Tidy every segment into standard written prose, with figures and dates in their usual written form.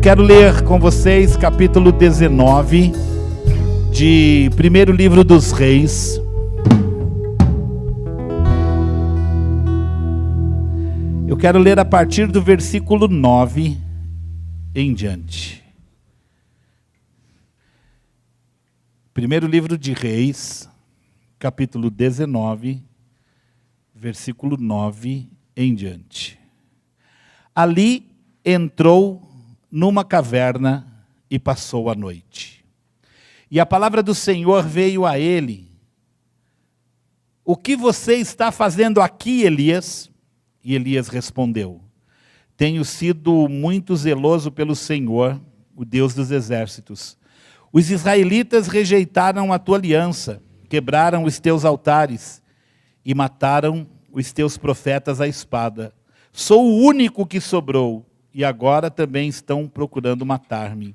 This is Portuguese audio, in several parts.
quero ler com vocês capítulo 19 de primeiro livro dos Reis. Eu quero ler a partir do versículo 9 em diante. Primeiro livro de Reis, capítulo 19, versículo 9 em diante. Ali entrou numa caverna e passou a noite. E a palavra do Senhor veio a ele. O que você está fazendo aqui, Elias? E Elias respondeu: tenho sido muito zeloso pelo Senhor, o Deus dos exércitos. Os israelitas rejeitaram a tua aliança, quebraram os teus altares e mataram os teus profetas à espada. Sou o único que sobrou, e agora também estão procurando matar-me.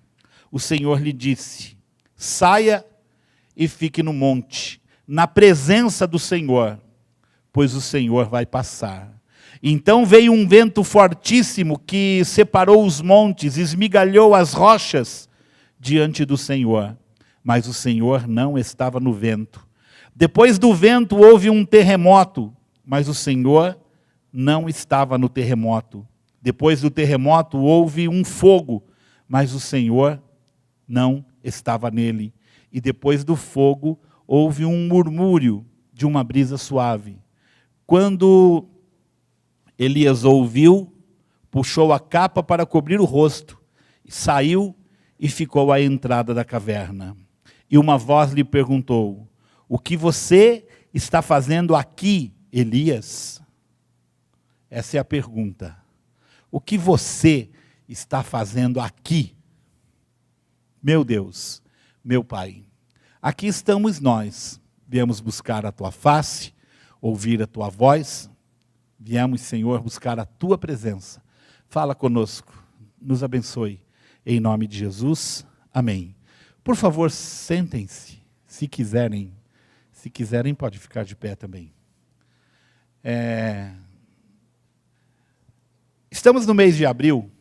O Senhor lhe disse: saia e fique no monte, na presença do Senhor, pois o Senhor vai passar. Então veio um vento fortíssimo que separou os montes, esmigalhou as rochas diante do Senhor. Mas o Senhor não estava no vento. Depois do vento houve um terremoto, mas o Senhor não estava no terremoto. Depois do terremoto houve um fogo, mas o Senhor não estava nele. E depois do fogo houve um murmúrio de uma brisa suave. Quando Elias ouviu, puxou a capa para cobrir o rosto, saiu e ficou à entrada da caverna. E uma voz lhe perguntou: o que você está fazendo aqui, Elias? Essa é a pergunta. O que você está fazendo aqui? Meu Deus, meu Pai, aqui estamos nós. Viemos buscar a tua face, ouvir a tua voz. Viemos, Senhor, buscar a tua presença. Fala conosco, nos abençoe. Em nome de Jesus, amém. Por favor, sentem-se, se quiserem. Se quiserem, pode ficar de pé também. Estamos no mês de abril,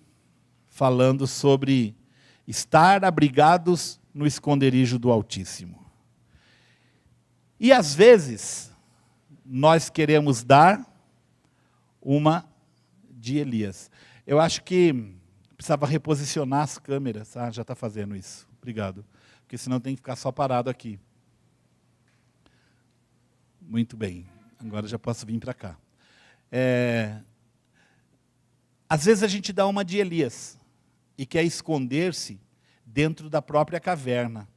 falando sobre estar abrigados no esconderijo do Altíssimo. E às vezes, nós queremos dar uma de Elias. Eu acho que precisava reposicionar as câmeras. Ah, já está fazendo isso. Obrigado. Porque senão tem que ficar só parado aqui. Muito bem. Agora já posso vir para cá. Às vezes a gente dá uma de Elias e quer esconder-se dentro da própria caverna.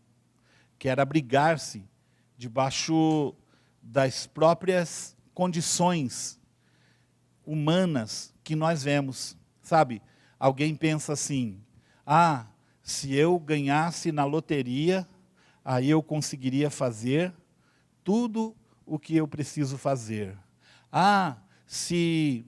Quer abrigar-se debaixo das próprias condições humanas que nós vemos. Sabe, alguém pensa assim: ah, se eu ganhasse na loteria, aí eu conseguiria fazer tudo o que eu preciso fazer. Ah, se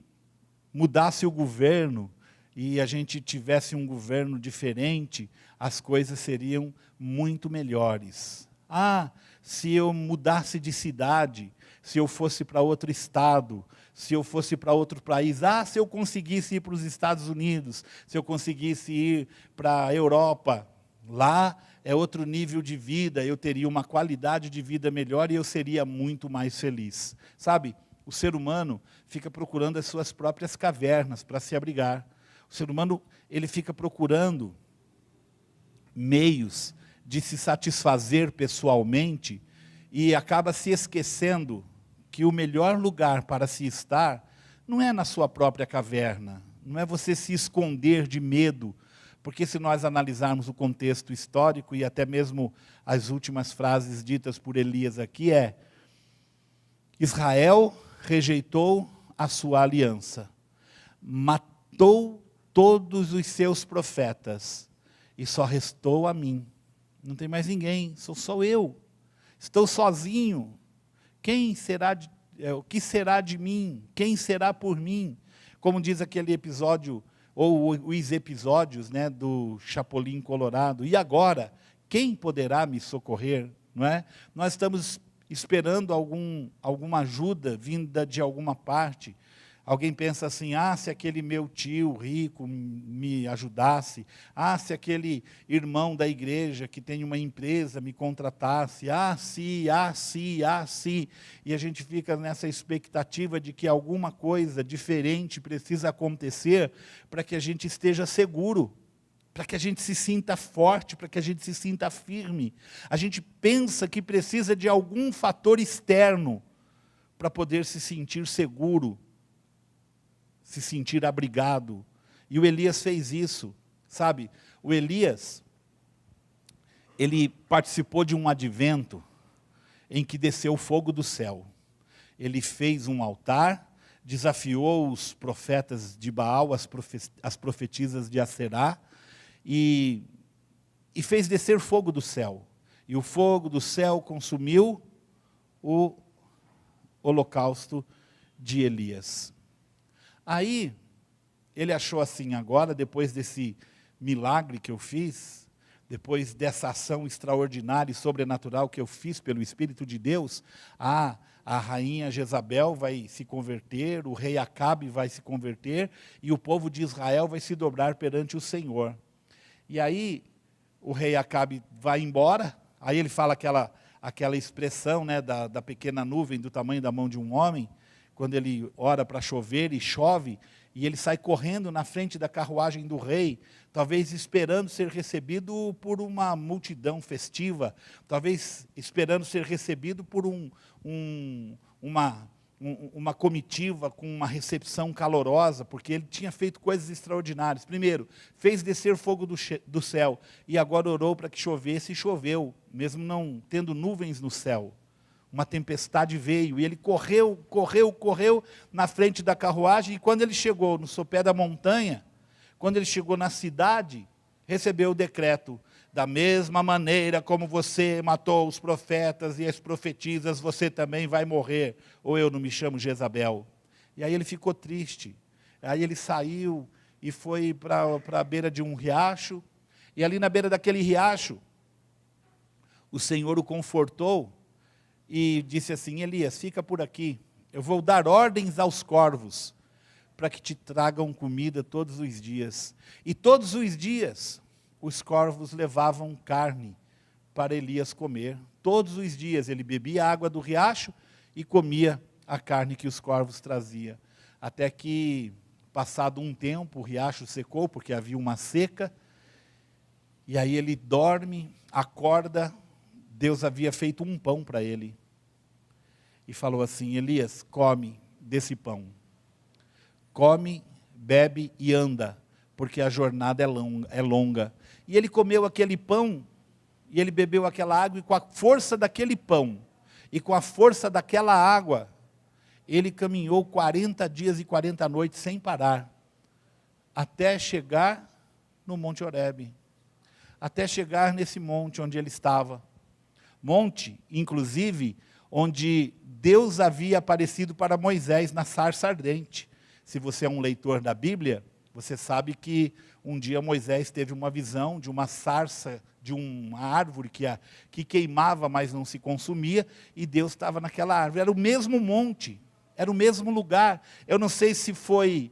mudasse o governo e a gente tivesse um governo diferente, as coisas seriam muito melhores. Ah, se eu mudasse de cidade, se eu fosse para outro estado, se eu fosse para outro país, se eu conseguisse ir para os Estados Unidos, se eu conseguisse ir para a Europa, lá é outro nível de vida, eu teria uma qualidade de vida melhor e eu seria muito mais feliz. Sabe, o ser humano fica procurando as suas próprias cavernas para se abrigar. O ser humano, ele fica procurando meios de se satisfazer pessoalmente e acaba se esquecendo que o melhor lugar para se estar não é na sua própria caverna, não é você se esconder de medo, porque se nós analisarmos o contexto histórico e até mesmo as últimas frases ditas por Elias aqui Israel rejeitou a sua aliança, matou todos os seus profetas e só restou a mim. Não tem mais ninguém, sou só eu, estou sozinho. O que será de mim? Quem será por mim? Como diz aquele episódio, ou os episódios, né, do Chapolin Colorado. E agora, quem poderá me socorrer? Não é? Nós estamos esperando alguma ajuda vinda de alguma parte. Alguém pensa assim, se aquele meu tio rico me ajudasse, se aquele irmão da igreja que tem uma empresa me contratasse, se. E a gente fica nessa expectativa de que alguma coisa diferente precisa acontecer para que a gente esteja seguro, para que a gente se sinta forte, para que a gente se sinta firme. A gente pensa que precisa de algum fator externo para poder se sentir seguro, se sentir abrigado. E o Elias fez isso, sabe? O Elias, ele participou de um advento em que desceu o fogo do céu. Ele fez um altar, desafiou os profetas de Baal, as profetisas de Aserá, e fez descer fogo do céu. E o fogo do céu consumiu o holocausto de Elias. Aí, ele achou assim, agora, depois desse milagre que eu fiz, depois dessa ação extraordinária e sobrenatural que eu fiz pelo Espírito de Deus, a rainha Jezabel vai se converter, o rei Acabe vai se converter, e o povo de Israel vai se dobrar perante o Senhor. E aí, o rei Acabe vai embora, aí ele fala aquela expressão, né, da pequena nuvem do tamanho da mão de um homem, quando ele ora para chover e chove, e ele sai correndo na frente da carruagem do rei, talvez esperando ser recebido por uma multidão festiva, talvez esperando ser recebido por uma comitiva com uma recepção calorosa, porque ele tinha feito coisas extraordinárias. Primeiro, fez descer fogo do céu, e agora orou para que chovesse, e choveu, mesmo não tendo nuvens no céu. Uma tempestade veio, e ele correu na frente da carruagem, e quando ele chegou no sopé da montanha, quando ele chegou na cidade, recebeu o decreto: da mesma maneira como você matou os profetas e as profetisas, você também vai morrer, ou eu não me chamo Jezabel. E aí ele ficou triste, aí ele saiu e foi para a beira de um riacho, e ali na beira daquele riacho, o Senhor o confortou, e disse assim: Elias, fica por aqui, eu vou dar ordens aos corvos, para que te tragam comida todos os dias. E todos os dias, os corvos levavam carne para Elias comer. Todos os dias ele bebia a água do riacho e comia a carne que os corvos traziam. Até que, passado um tempo, o riacho secou, porque havia uma seca, e aí ele dorme, acorda. Deus havia feito um pão para ele, e falou assim: Elias, come desse pão, come, bebe e anda, porque a jornada é longa. E ele comeu aquele pão, e ele bebeu aquela água, e com a força daquele pão, e com a força daquela água, ele caminhou 40 dias e 40 noites sem parar, até chegar no Monte Horebe, até chegar nesse monte onde ele estava. Monte, inclusive, onde Deus havia aparecido para Moisés na sarça ardente. Se você é um leitor da Bíblia, você sabe que um dia Moisés teve uma visão de uma sarça, de uma árvore que queimava, mas não se consumia, e Deus estava naquela árvore. Era o mesmo monte, era o mesmo lugar. Eu não sei se foi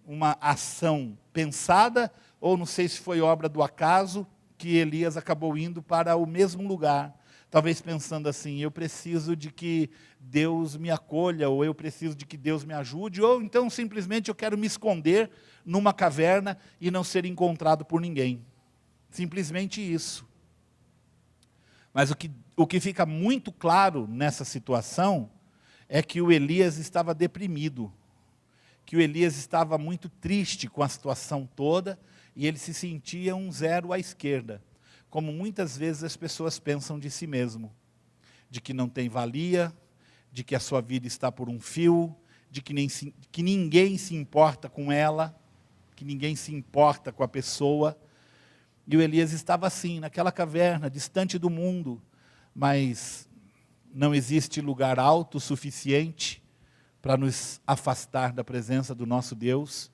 uma ação pensada, ou não sei se foi obra do acaso, que Elias acabou indo para o mesmo lugar, talvez pensando assim: eu preciso de que Deus me acolha, ou eu preciso de que Deus me ajude, ou então simplesmente eu quero me esconder numa caverna e não ser encontrado por ninguém. Simplesmente isso. Mas o que fica muito claro nessa situação é que o Elias estava deprimido, que o Elias estava muito triste com a situação toda, e ele se sentia um zero à esquerda, como muitas vezes as pessoas pensam de si mesmo, de que não tem valia, de que a sua vida está por um fio, de que ninguém se importa com ela, que ninguém se importa com a pessoa. E o Elias estava assim, naquela caverna, distante do mundo, mas não existe lugar alto o suficiente para nos afastar da presença do nosso Deus.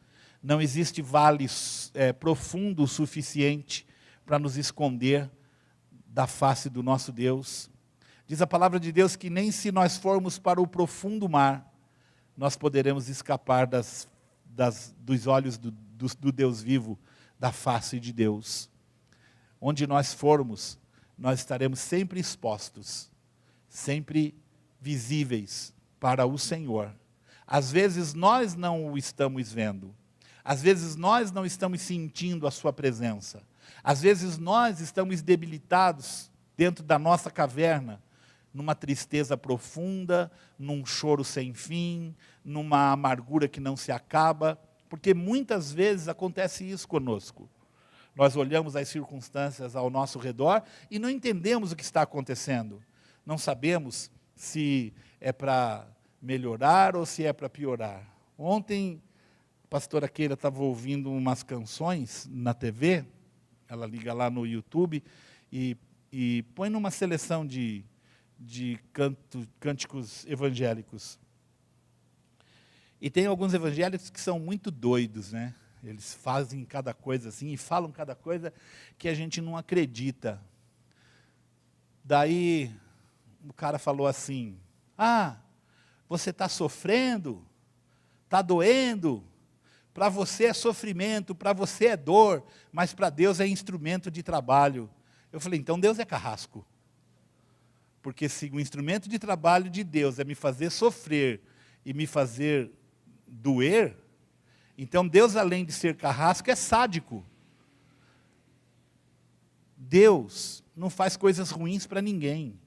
Não existe vale profundo o suficiente para nos esconder da face do nosso Deus. Diz a palavra de Deus que nem se nós formos para o profundo mar, nós poderemos escapar dos olhos do Deus vivo, da face de Deus. Onde nós formos, nós estaremos sempre expostos, sempre visíveis para o Senhor. Às vezes nós não o estamos vendo, às vezes nós não estamos sentindo a sua presença, às vezes nós estamos debilitados dentro da nossa caverna, numa tristeza profunda, num choro sem fim, numa amargura que não se acaba, porque muitas vezes acontece isso conosco. Nós olhamos as circunstâncias ao nosso redor e não entendemos o que está acontecendo. Não sabemos se é para melhorar ou se é para piorar. Ontem, a pastora Keila estava ouvindo umas canções na TV, ela liga lá no YouTube e põe numa seleção de cânticos evangélicos. E tem alguns evangélicos que são muito doidos, né? Eles fazem cada coisa assim e falam cada coisa que a gente não acredita. Daí o cara falou assim: você está sofrendo, está doendo, para você é sofrimento, para você é dor, mas para Deus é instrumento de trabalho. Eu falei, então Deus é carrasco. Porque se o instrumento de trabalho de Deus é me fazer sofrer e me fazer doer, então Deus, além de ser carrasco, é sádico. Deus não faz coisas ruins para ninguém.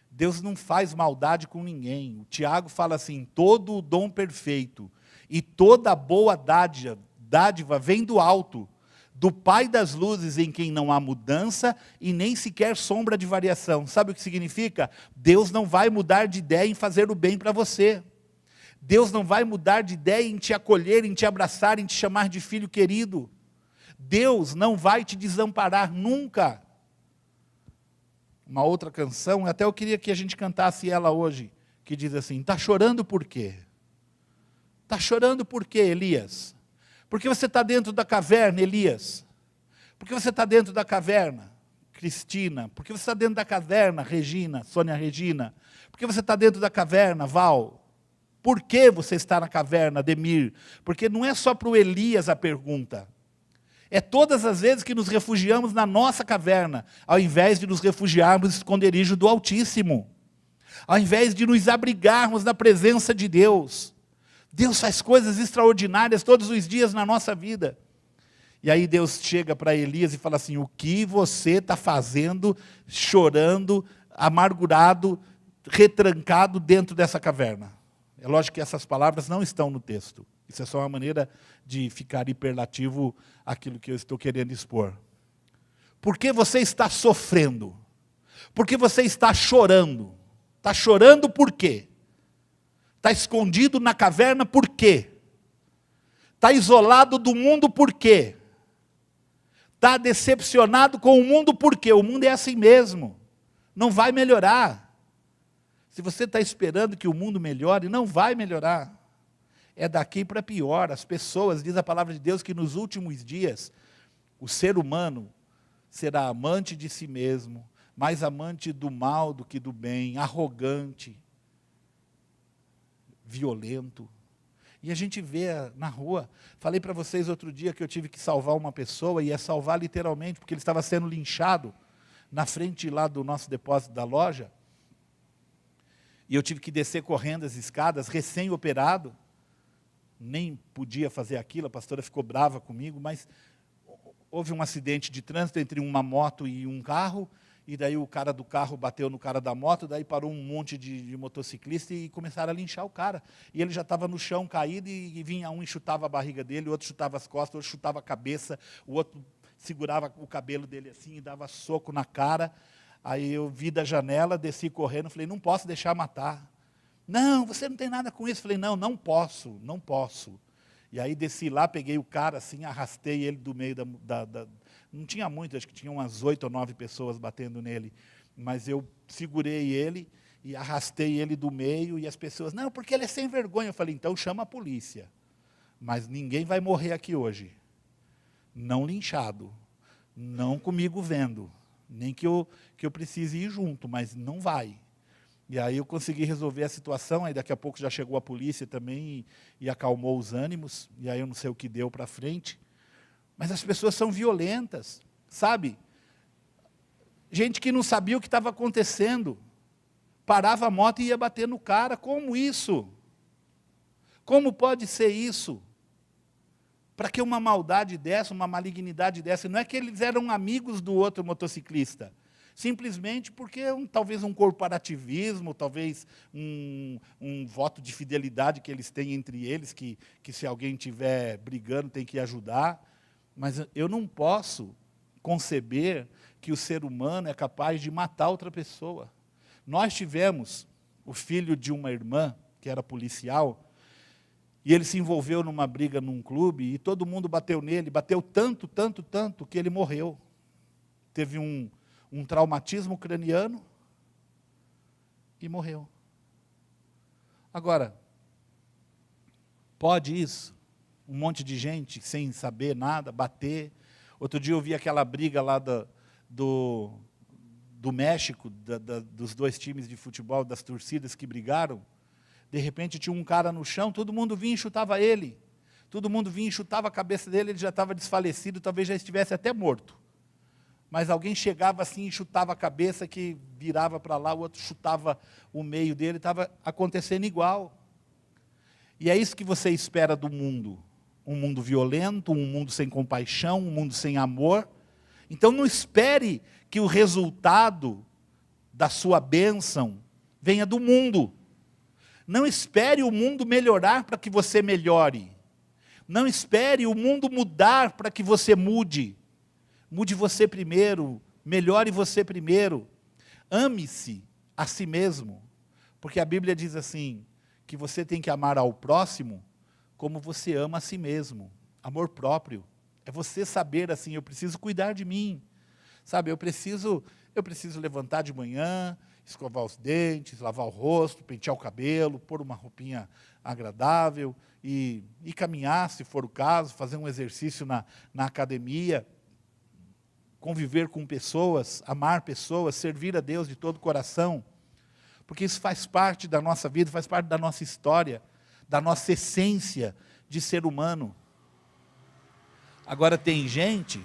Deus não faz maldade com ninguém. O Tiago fala assim, todo o dom perfeito e toda boa dádiva vem do alto, do Pai das luzes, em quem não há mudança e nem sequer sombra de variação. Sabe o que significa? Deus não vai mudar de ideia em fazer o bem para você. Deus não vai mudar de ideia em te acolher, em te abraçar, em te chamar de filho querido. Deus não vai te desamparar nunca. Uma outra canção, até eu queria que a gente cantasse ela hoje, que diz assim, está chorando por quê? Está chorando por quê, Elias? Porque você está dentro da caverna, Elias? Porque você está dentro da caverna, Cristina? Porque você está dentro da caverna, Regina, Sônia Regina? Porque você está dentro da caverna, Val? Por que você está na caverna, Ademir? Porque não é só para o Elias a pergunta. É todas as vezes que nos refugiamos na nossa caverna, ao invés de nos refugiarmos no esconderijo do Altíssimo. Ao invés de nos abrigarmos na presença de Deus. Deus faz coisas extraordinárias todos os dias na nossa vida. E aí Deus chega para Elias e fala assim, o que você está fazendo, chorando, amargurado, retrancado dentro dessa caverna? É lógico que essas palavras não estão no texto. Isso é só uma maneira de ficar hiperlativo àquilo que eu estou querendo expor. Por que você está sofrendo? Por que você está chorando? Está chorando por quê? Está escondido na caverna por quê? Está isolado do mundo por quê? Está decepcionado com o mundo por quê? O mundo é assim mesmo. Não vai melhorar. Se você está esperando que o mundo melhore, não vai melhorar. É daqui para pior. As pessoas, diz a palavra de Deus, que nos últimos dias, o ser humano será amante de si mesmo, mais amante do mal do que do bem, arrogante, violento. E a gente vê na rua, falei para vocês outro dia que eu tive que salvar uma pessoa, e é salvar literalmente, porque ele estava sendo linchado na frente lá do nosso depósito da loja, e eu tive que descer correndo as escadas, recém-operado, nem podia fazer aquilo, a pastora ficou brava comigo, mas houve um acidente de trânsito entre uma moto e um carro, e daí o cara do carro bateu no cara da moto, daí parou um monte de motociclista e começaram a linchar o cara. E ele já estava no chão caído e vinha um e chutava a barriga dele, o outro chutava as costas, o outro chutava a cabeça, o outro segurava o cabelo dele assim e dava soco na cara. Aí eu vi da janela, desci correndo, falei, não posso deixar matar. Não, você não tem nada com isso. Falei, não posso, não posso. E aí desci lá, peguei o cara assim, arrastei ele do meio não tinha muito, acho que tinha umas 8 ou 9 pessoas batendo nele. Mas eu segurei ele e arrastei ele do meio, e as pessoas, não, porque ele é sem vergonha. Eu falei, então chama a polícia. Mas ninguém vai morrer aqui hoje. Não linchado, não comigo vendo, nem que eu precise ir junto, mas não vai. E aí eu consegui resolver a situação, aí daqui a pouco já chegou a polícia também e acalmou os ânimos, e aí eu não sei o que deu para frente. Mas as pessoas são violentas, sabe? Gente que não sabia o que estava acontecendo, parava a moto e ia bater no cara. Como isso? Como pode ser isso? Para que uma maldade dessa, uma malignidade dessa? Não é que eles eram amigos do outro motociclista, simplesmente porque talvez um corporativismo, talvez um voto de fidelidade que eles têm entre eles, que se alguém estiver brigando tem que ajudar. Mas eu não posso conceber que o ser humano é capaz de matar outra pessoa. Nós tivemos o filho de uma irmã, que era policial, e ele se envolveu numa briga num clube, e todo mundo bateu nele, bateu tanto, tanto, tanto, que ele morreu. Teve um traumatismo craniano e morreu. Agora, pode isso? Um monte de gente sem saber nada, bater. Outro dia eu vi aquela briga lá do México, dos dois times de futebol, das torcidas que brigaram. De repente tinha um cara no chão, todo mundo vinha e chutava ele. Todo mundo vinha e chutava a cabeça dele, ele já estava desfalecido, talvez já estivesse até morto. Mas alguém chegava assim e chutava a cabeça, que virava para lá, o outro chutava o meio dele, estava acontecendo igual. E é isso que você espera do mundo. Um mundo violento, um mundo sem compaixão, um mundo sem amor. Então não espere que o resultado da sua bênção venha do mundo. Não espere o mundo melhorar para que você melhore. Não espere o mundo mudar para que você mude. Mude você primeiro, melhore você primeiro. Ame-se a si mesmo. Porque a Bíblia diz assim, que você tem que amar ao próximo como você ama a si mesmo. Amor próprio. É você saber assim, eu preciso cuidar de mim. Sabe, eu preciso levantar de manhã, escovar os dentes, lavar o rosto, pentear o cabelo, pôr uma roupinha agradável e caminhar, se for o caso, fazer um exercício na academia, conviver com pessoas, amar pessoas, servir a Deus de todo o coração, porque isso faz parte da nossa vida, faz parte da nossa história, da nossa essência de ser humano. Agora tem gente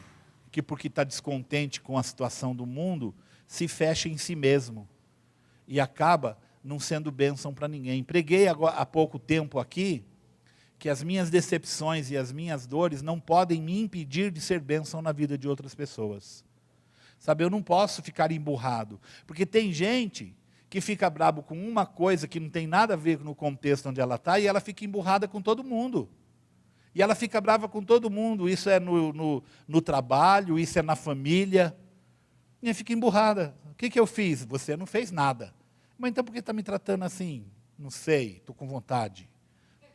que, porque está descontente com a situação do mundo, se fecha em si mesmo e acaba não sendo bênção para ninguém. Preguei há pouco tempo aqui que as minhas decepções e as minhas dores não podem me impedir de ser bênção na vida de outras pessoas. Sabe, eu não posso ficar emburrado, porque tem gente que fica brabo com uma coisa que não tem nada a ver no contexto onde ela está, e ela fica emburrada com todo mundo. E ela fica brava com todo mundo, isso é no trabalho, isso é na família, e fica emburrada. O que eu fiz? Você não fez nada. Mas então por que está me tratando assim? Não sei, estou com vontade.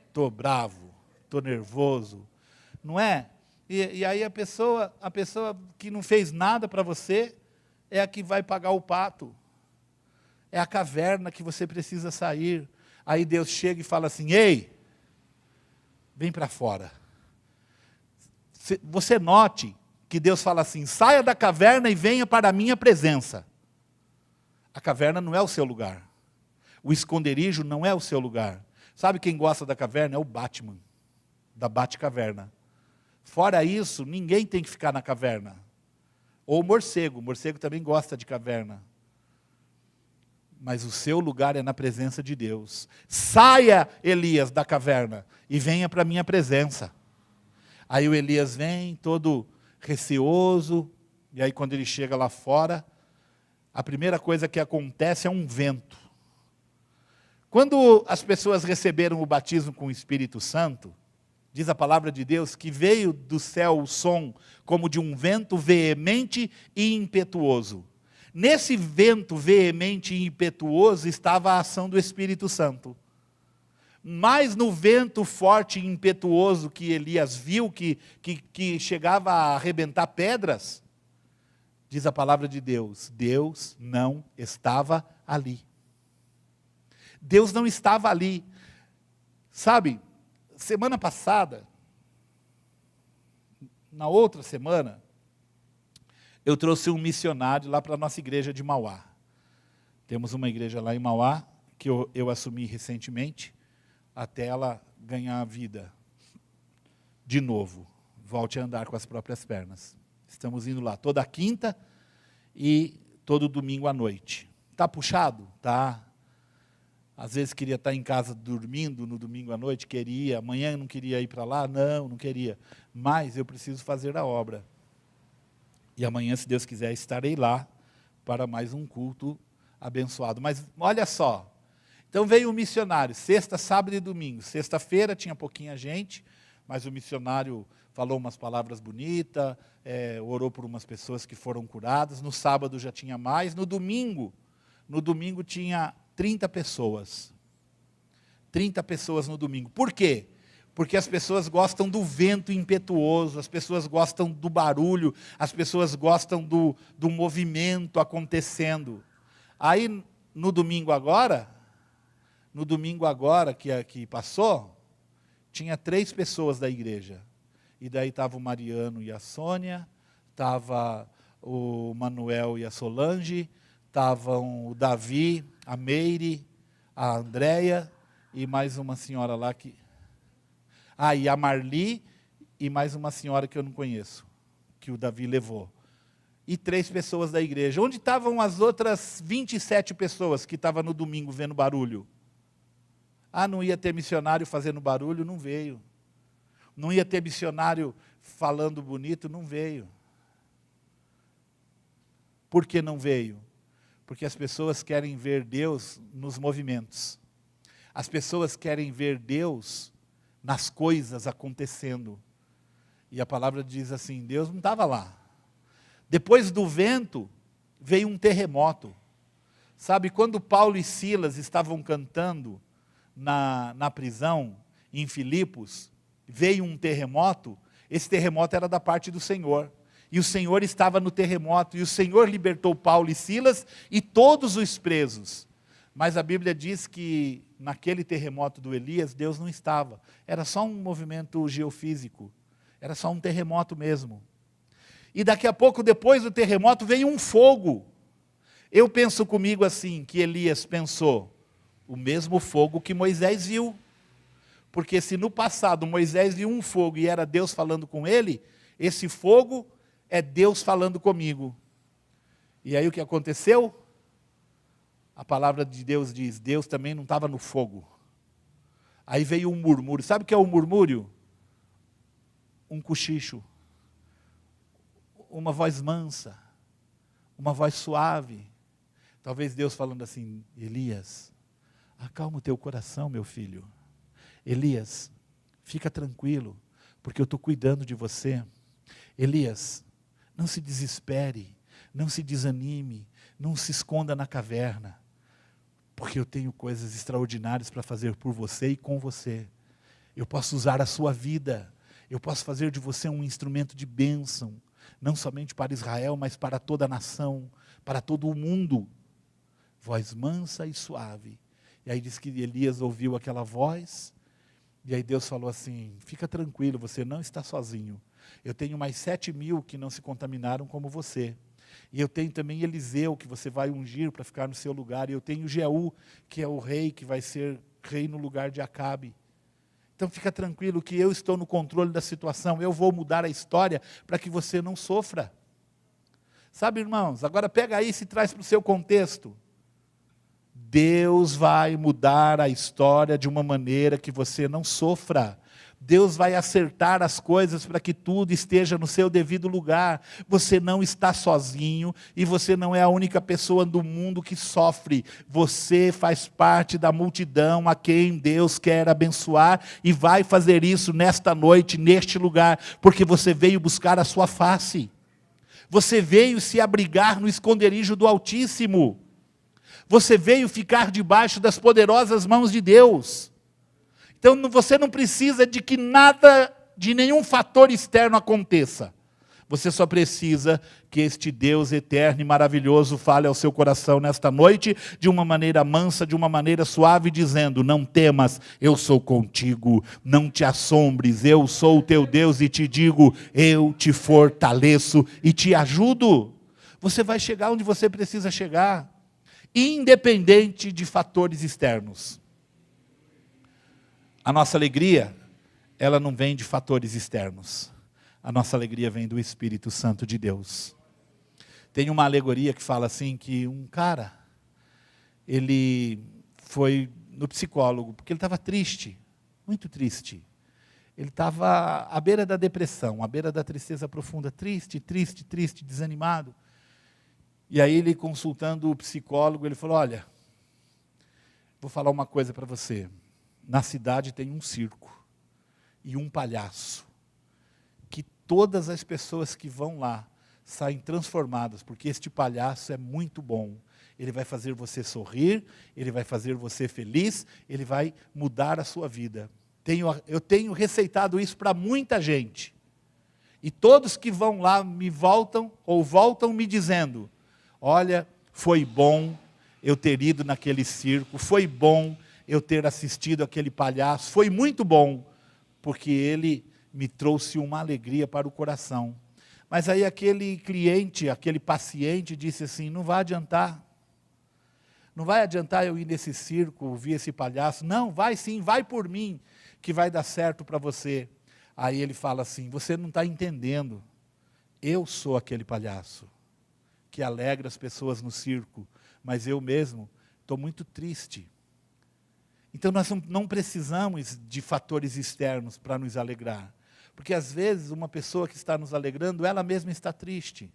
Estou bravo, estou nervoso, não é? E aí a pessoa que não fez nada para você, é a que vai pagar o pato. É a caverna que você precisa sair. Aí Deus chega e fala assim, ei, vem para fora. Você note que Deus fala assim, saia da caverna e venha para a minha presença. A caverna não é o seu lugar. O esconderijo não é o seu lugar. Sabe quem gosta da caverna? É o Batman, da Batcaverna. Fora isso, ninguém tem que ficar na caverna. Ou o morcego também gosta de caverna. Mas o seu lugar é na presença de Deus. Saia, Elias, da caverna e venha para a minha presença. Aí o Elias vem, todo receoso, e aí quando ele chega lá fora, a primeira coisa que acontece é um vento. Quando as pessoas receberam o batismo com o Espírito Santo, diz a palavra de Deus que veio do céu o som como de um vento veemente e impetuoso. Nesse vento veemente e impetuoso estava a ação do Espírito Santo. Mas no vento forte e impetuoso que Elias viu, que chegava a arrebentar pedras, diz a palavra de Deus, Deus não estava ali. Deus não estava ali. Sabe, semana passada, na outra semana, eu trouxe um missionário lá para a nossa igreja de Mauá. Temos uma igreja lá em Mauá, que eu assumi recentemente, até ela ganhar vida de novo. Volte a andar com as próprias pernas. Estamos indo lá toda quinta e todo domingo à noite. Está puxado? Tá. Às vezes queria estar em casa dormindo no domingo à noite, queria. Amanhã não queria ir para lá? Não queria. Mas eu preciso fazer a obra. E amanhã, se Deus quiser, estarei lá para mais um culto abençoado. Mas olha só, então veio um missionário, sexta, sábado e domingo. Sexta-feira tinha pouquinha gente, mas o missionário falou umas palavras bonitas, orou por umas pessoas que foram curadas. No sábado já tinha mais. No domingo tinha 30 pessoas. 30 pessoas no domingo. Por quê? Porque as pessoas gostam do vento impetuoso, as pessoas gostam do barulho, as pessoas gostam do movimento acontecendo. Aí, no domingo agora que passou, tinha 3 pessoas da igreja. E daí estava o Mariano e a Sônia, estava o Manuel e a Solange, estavam o Davi, a Meire, a Andréia e mais uma senhora lá que... e a Marli e mais uma senhora que eu não conheço, que o Davi levou. E 3 pessoas da igreja. Onde estavam as outras 27 pessoas que estavam no domingo vendo barulho? Não ia ter missionário fazendo barulho? Não veio. Não ia ter missionário falando bonito? Não veio. Por que não veio? Porque as pessoas querem ver Deus nos movimentos. As pessoas querem ver Deus nas coisas acontecendo. E a palavra diz assim, Deus não estava lá. Depois do vento, veio um terremoto. Sabe, quando Paulo e Silas estavam cantando na prisão, em Filipos, veio um terremoto. Esse terremoto era da parte do Senhor. E o Senhor estava no terremoto, e o Senhor libertou Paulo e Silas e todos os presos. Mas a Bíblia diz que naquele terremoto do Elias, Deus não estava. Era só um movimento geofísico. Era só um terremoto mesmo. E daqui a pouco, depois do terremoto, veio um fogo. Eu penso comigo assim, que Elias pensou, o mesmo fogo que Moisés viu. Porque se no passado Moisés viu um fogo e era Deus falando com ele, esse fogo é Deus falando comigo. E aí o que aconteceu? A palavra de Deus diz, Deus também não estava no fogo. Aí veio um murmúrio. Sabe o que é um murmúrio? Um cochicho. Uma voz mansa. Uma voz suave. Talvez Deus falando assim, Elias, acalma o teu coração, meu filho. Elias, fica tranquilo, porque eu estou cuidando de você. Elias, não se desespere, não se desanime, não se esconda na caverna, porque eu tenho coisas extraordinárias para fazer por você e com você. Eu posso usar a sua vida, eu posso fazer de você um instrumento de bênção, não somente para Israel, mas para toda a nação, para todo o mundo. Voz mansa e suave. E aí diz que Elias ouviu aquela voz, e aí Deus falou assim, fica tranquilo, você não está sozinho. Eu tenho mais 7.000 que não se contaminaram como você. E eu tenho também Eliseu, que você vai ungir para ficar no seu lugar. E eu tenho Jeú, que é o rei, que vai ser rei no lugar de Acabe. Então fica tranquilo que eu estou no controle da situação. Eu vou mudar a história para que você não sofra. Sabe, irmãos, agora pega isso e traz para o seu contexto. Deus vai mudar a história de uma maneira que você não sofra. Deus vai acertar as coisas para que tudo esteja no seu devido lugar. Você não está sozinho e você não é a única pessoa do mundo que sofre. Você faz parte da multidão a quem Deus quer abençoar e vai fazer isso nesta noite, neste lugar, porque você veio buscar a sua face. Você veio se abrigar no esconderijo do Altíssimo. Você veio ficar debaixo das poderosas mãos de Deus. Então você não precisa de que nada, de nenhum fator externo aconteça. Você só precisa que este Deus eterno e maravilhoso fale ao seu coração nesta noite, de uma maneira mansa, de uma maneira suave, dizendo, não temas, eu sou contigo, não te assombres, eu sou o teu Deus e te digo, eu te fortaleço e te ajudo. Você vai chegar onde você precisa chegar. independente de fatores externos. A nossa alegria, ela não vem de fatores externos. A nossa alegria vem do Espírito Santo de Deus. Tem uma alegoria que fala assim, que um cara, ele foi no psicólogo, porque ele estava triste, muito triste. Ele estava à beira da depressão, à beira da tristeza profunda, triste, desanimado. E aí ele, consultando o psicólogo, ele falou, olha, vou falar uma coisa para você. Na cidade tem um circo e um palhaço, que todas as pessoas que vão lá saem transformadas, porque este palhaço é muito bom. Ele vai fazer você sorrir, ele vai fazer você feliz, ele vai mudar a sua vida. Eu tenho receitado isso para muita gente. E todos que vão lá voltam me dizendo, olha, foi bom eu ter ido naquele circo, foi bom eu ter assistido aquele palhaço, foi muito bom, porque ele me trouxe uma alegria para o coração. Mas aí aquele cliente, aquele paciente disse assim, não vai adiantar. Não vai adiantar eu ir nesse circo, ouvir esse palhaço. Não, vai sim, vai por mim, que vai dar certo para você. Aí ele fala assim, você não está entendendo. Eu sou aquele palhaço que alegra as pessoas no circo, mas eu mesmo estou muito triste. Então nós não precisamos de fatores externos para nos alegrar. Porque às vezes uma pessoa que está nos alegrando, ela mesma está triste.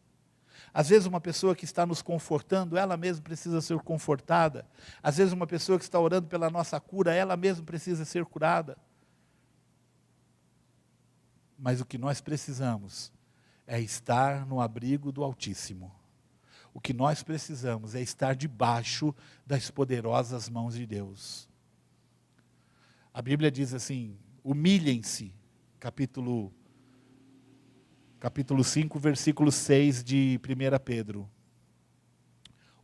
Às vezes uma pessoa que está nos confortando, ela mesma precisa ser confortada. Às vezes uma pessoa que está orando pela nossa cura, ela mesma precisa ser curada. Mas o que nós precisamos é estar no abrigo do Altíssimo. O que nós precisamos é estar debaixo das poderosas mãos de Deus. A Bíblia diz assim, humilhem-se, capítulo 5, versículo 6 de 1 Pedro.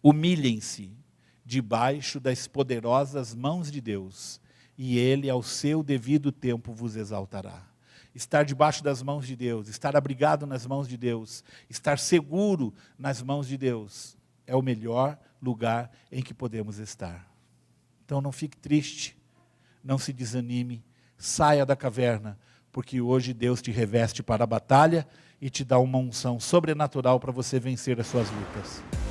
Humilhem-se debaixo das poderosas mãos de Deus, e Ele, ao seu devido tempo, vos exaltará. Estar debaixo das mãos de Deus, estar abrigado nas mãos de Deus, estar seguro nas mãos de Deus, é o melhor lugar em que podemos estar. Então não fique triste, não se desanime, saia da caverna, porque hoje Deus te reveste para a batalha e te dá uma unção sobrenatural para você vencer as suas lutas.